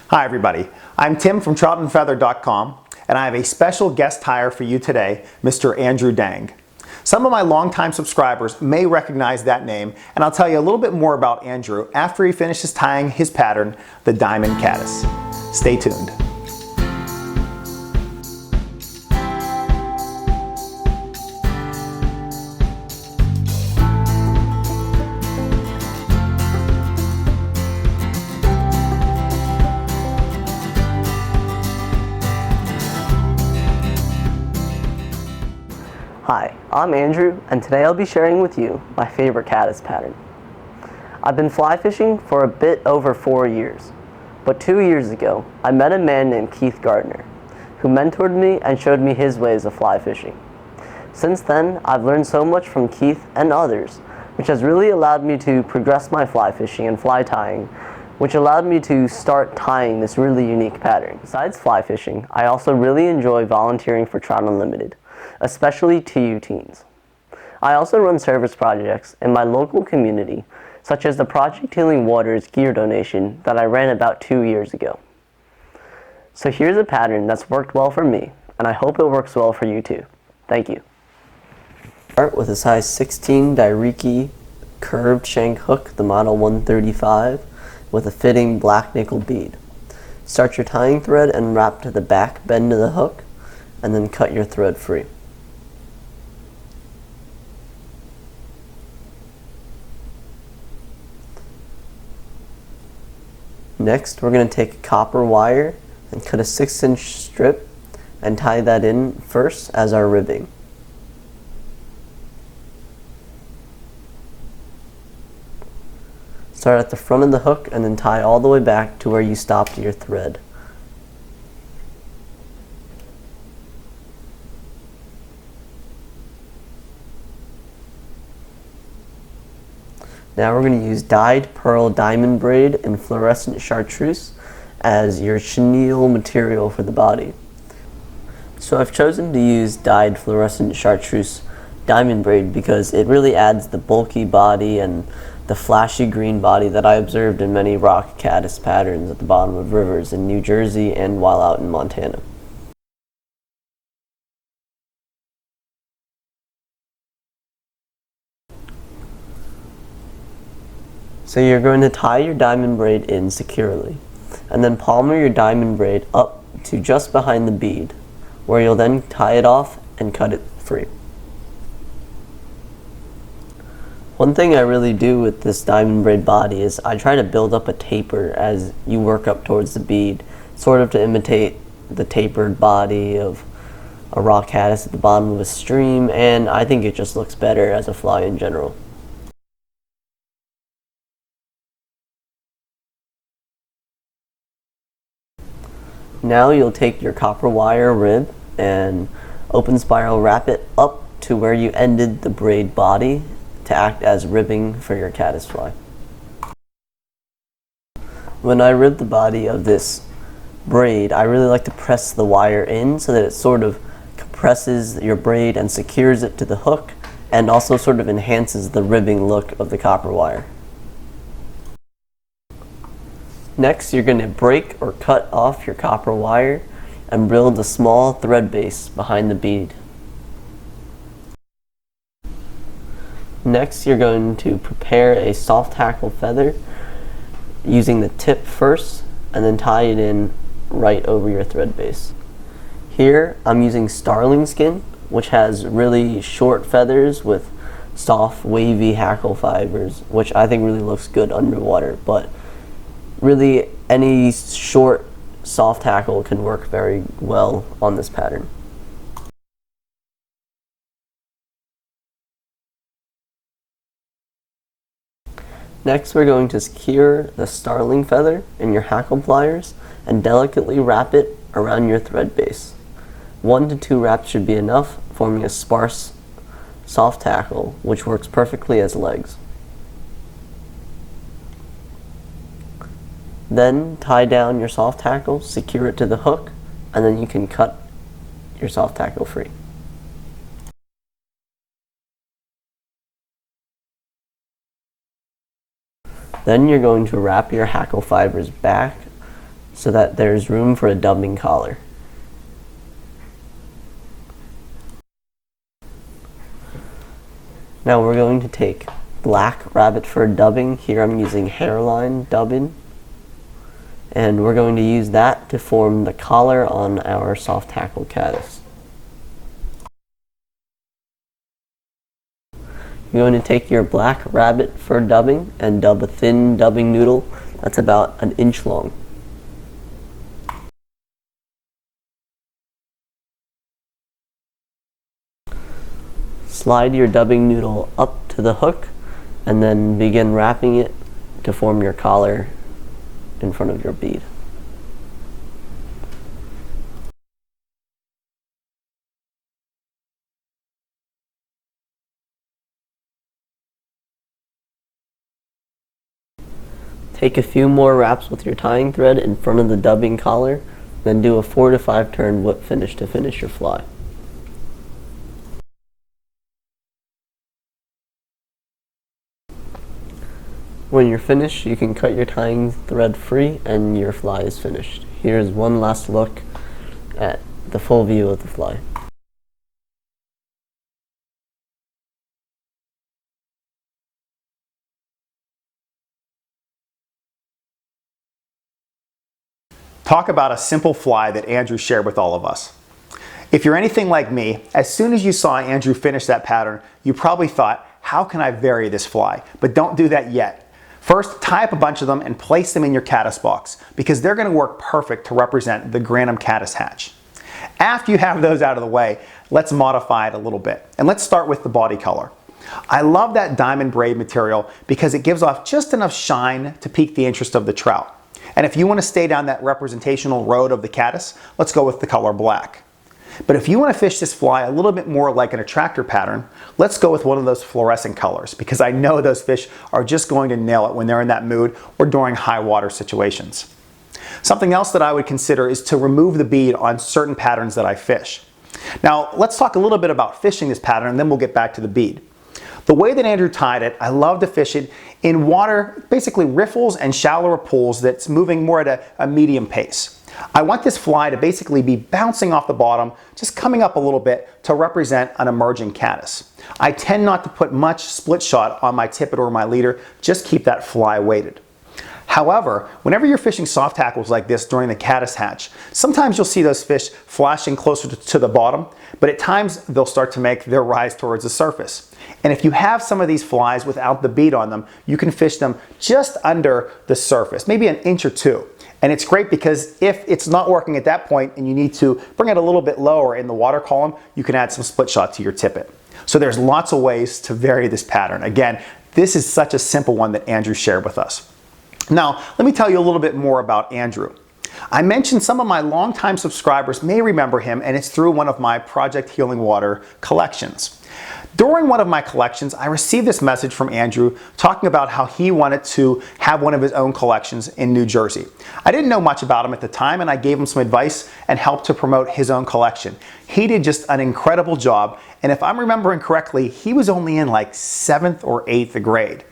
Hi everybody, I'm Tim from troutandfeather.com and I have a special guest tyer for you today, Mr. Andrew Dang. Some of my longtime subscribers may recognize that name, and I'll tell you a little bit more about Andrew after he finishes tying his pattern, the Diamond Caddis. Stay tuned. Hi, I'm Andrew, and today I'll be sharing with you my favorite caddis pattern. I've been fly fishing for a bit over 4 years, but 2 years ago I met a man named Keith Gardner, who mentored me and showed me his ways of fly fishing. Since then, I've learned so much from Keith and others, which has really allowed me to progress my fly fishing and fly tying, which allowed me to start tying this really unique pattern. Besides fly fishing, I also really enjoy volunteering for Trout Unlimited, especially TU teens. I also run service projects in my local community, such as the Project Healing Waters gear donation that I ran about 2 years ago. So here's a pattern that's worked well for me, and I hope it works well for you too. Thank you. Start with a size 16 Dai-Riki curved shank hook, the model 135, with a fitting black nickel bead. Start your tying thread and wrap to the back bend of the hook, and then cut your thread free. Next, we're going to take a copper wire and cut a 6-inch strip and tie that in first as our ribbing. Start at the front of the hook and then tie all the way back to where you stopped your thread. Now we're going to use dyed Pearl Diamond Braid and fluorescent chartreuse as your chenille material for the body. So I've chosen to use dyed fluorescent chartreuse diamond braid because it really adds the bulky body and the flashy green body that I observed in many rock caddis patterns at the bottom of rivers in New Jersey and while out in Montana. So you're going to tie your diamond braid in securely, and then palmer your diamond braid up to just behind the bead, where you'll then tie it off and cut it free. One thing I really do with this diamond braid body is I try to build up a taper as you work up towards the bead, sort of to imitate the tapered body of a rock caddis at the bottom of a stream, and I think it just looks better as a fly in general. Now you'll take your copper wire rib and open spiral wrap it up to where you ended the braid body to act as ribbing for your caddis fly. When I rib the body of this braid, I really like to press the wire in so that it sort of compresses your braid and secures it to the hook, and also sort of enhances the ribbing look of the copper wire. Next, you're going to break or cut off your copper wire and build a small thread base behind the bead. Next, you're going to prepare a soft hackle feather using the tip first and then tie it in right over your thread base. Here, I'm using Starling skin, which has really short feathers with soft, wavy hackle fibers, which I think really looks good underwater, but really, any short, soft hackle can work very well on this pattern. Next, we're going to secure the Starling feather in your hackle pliers and delicately wrap it around your thread base. 1 to 2 wraps should be enough, forming a sparse, soft hackle, which works perfectly as legs. Then tie down your soft hackle, secure it to the hook, and then you can cut your soft hackle free. Then you're going to wrap your hackle fibers back so that there's room for a dubbing collar. Now we're going to take black rabbit fur dubbing. Here I'm using Hareline Dubbin. And we're going to use that to form the collar on our soft hackle caddis. You're going to take your black rabbit fur dubbing and dub a thin dubbing noodle that's about 1 inch long. Slide your dubbing noodle up to the hook and then begin wrapping it to form your collar in front of your bead. Take a few more wraps with your tying thread in front of the dubbing collar, then do a 4 to 5 turn whip finish to finish your fly. When you're finished, you can cut your tying thread free and your fly is finished. Here's one last look at the full view of the fly. Talk about a simple fly that Andrew shared with all of us. If you're anything like me, as soon as you saw Andrew finish that pattern, you probably thought, how can I vary this fly? But don't do that yet. First, tie up a bunch of them and place them in your caddis box because they're going to work perfect to represent the Grannom caddis hatch. After you have those out of the way, let's modify it a little bit. And let's start with the body color. I love that diamond braid material because it gives off just enough shine to pique the interest of the trout. And if you want to stay down that representational road of the caddis, let's go with the color black. But if you want to fish this fly a little bit more like an attractor pattern, let's go with one of those fluorescent colors because I know those fish are just going to nail it when they're in that mood or during high water situations. Something else that I would consider is to remove the bead on certain patterns that I fish. Now let's talk a little bit about fishing this pattern and then we'll get back to the bead. The way that Andrew tied it, I love to fish it in water, basically riffles and shallower pools that's moving more at a medium pace. I want this fly to basically be bouncing off the bottom, just coming up a little bit to represent an emerging caddis. I tend not to put much split shot on my tippet or my leader, just keep that fly weighted. However, whenever you're fishing soft hackles like this during the caddis hatch, sometimes you'll see those fish flashing closer to the bottom, but at times they'll start to make their rise towards the surface. And if you have some of these flies without the bead on them, you can fish them just under the surface, maybe 1 inch or 2. And it's great because if it's not working at that point and you need to bring it a little bit lower in the water column, you can add some split shot to your tippet. So there's lots of ways to vary this pattern. Again, this is such a simple one that Andrew shared with us. Now, let me tell you a little bit more about Andrew. I mentioned some of my longtime subscribers may remember him, and it's through one of my Project Healing Water collections. During one of my collections, I received this message from Andrew talking about how he wanted to have one of his own collections in New Jersey. I didn't know much about him at the time, and I gave him some advice and helped to promote his own collection. He did just an incredible job, and if I'm remembering correctly, he was only in like 7th or 8th grade.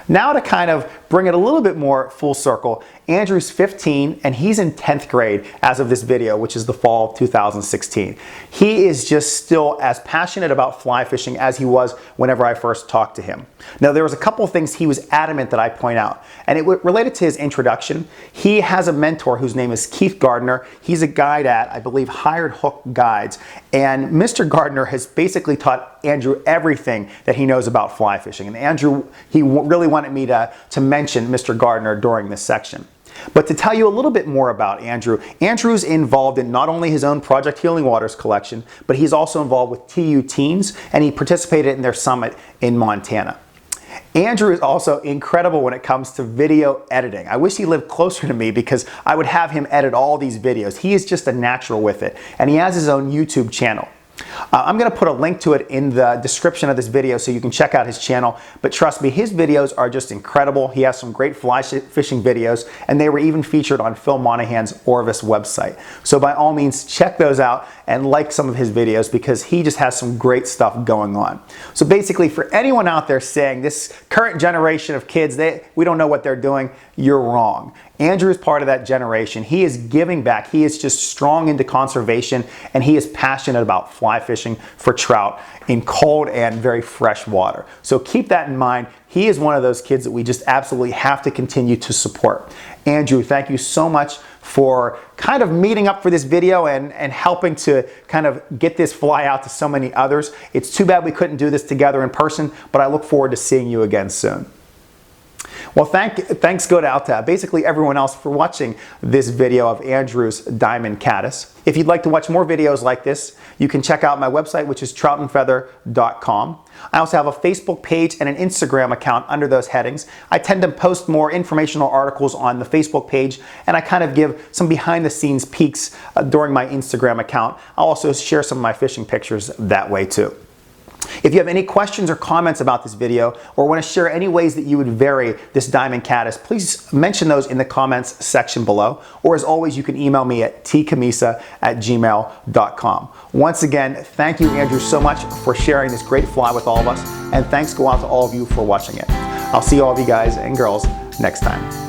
Now to kind of bring it a little bit more full circle, Andrew's 15 and he's in 10th grade as of this video, which is the fall of 2016. He is just still as passionate about fly fishing as he was whenever I first talked to him. Now there was a couple of things he was adamant that I point out, and it related to his introduction. He has a mentor whose name is Keith Gardner. He's a guide at, I believe, Hired Hook Guides, and Mr. Gardner has basically taught Andrew everything that he knows about fly fishing. And Andrew, he really wanted me to mention Mr. Gardner during this section. But to tell you a little bit more about Andrew, Andrew's involved in not only his own Project Healing Waters collection, but he's also involved with TU Teens, and he participated in their summit in Montana. Andrew is also incredible when it comes to video editing. I wish he lived closer to me because I would have him edit all these videos. He is just a natural with it, and he has his own YouTube channel. I'm going to put a link to it in the description of this video so you can check out his channel, but trust me, his videos are just incredible. He has some great fly fishing videos, and they were even featured on Phil Monahan's Orvis website. So by all means, check those out and like some of his videos because he just has some great stuff going on. So basically, for anyone out there saying this current generation of kids, we don't know what they're doing, you're wrong. Andrew is part of that generation. He is giving back. He is just strong into conservation, and he is passionate about fly fishing for trout in cold and very fresh water. So keep that in mind. He is one of those kids that we just absolutely have to continue to support. Andrew, thank you so much for kind of meeting up for this video and helping to kind of get this fly out to so many others. It's too bad we couldn't do this together in person, but I look forward to seeing you again soon. Well, thanks go out to basically everyone else for watching this video of Andrew's Diamond Caddis. If you'd like to watch more videos like this, you can check out my website, which is troutandfeather.com. I also have a Facebook page and an Instagram account under those headings. I tend to post more informational articles on the Facebook page, and I kind of give some behind-the-scenes peeks during my Instagram account. I'll also share some of my fishing pictures that way too. If you have any questions or comments about this video or want to share any ways that you would vary this Diamond Caddis, please mention those in the comments section below. Or as always, you can email me at tcamisa@gmail.com. Once again, thank you, Andrew, so much for sharing this great fly with all of us. And thanks go out to all of you for watching it. I'll see all of you guys and girls next time.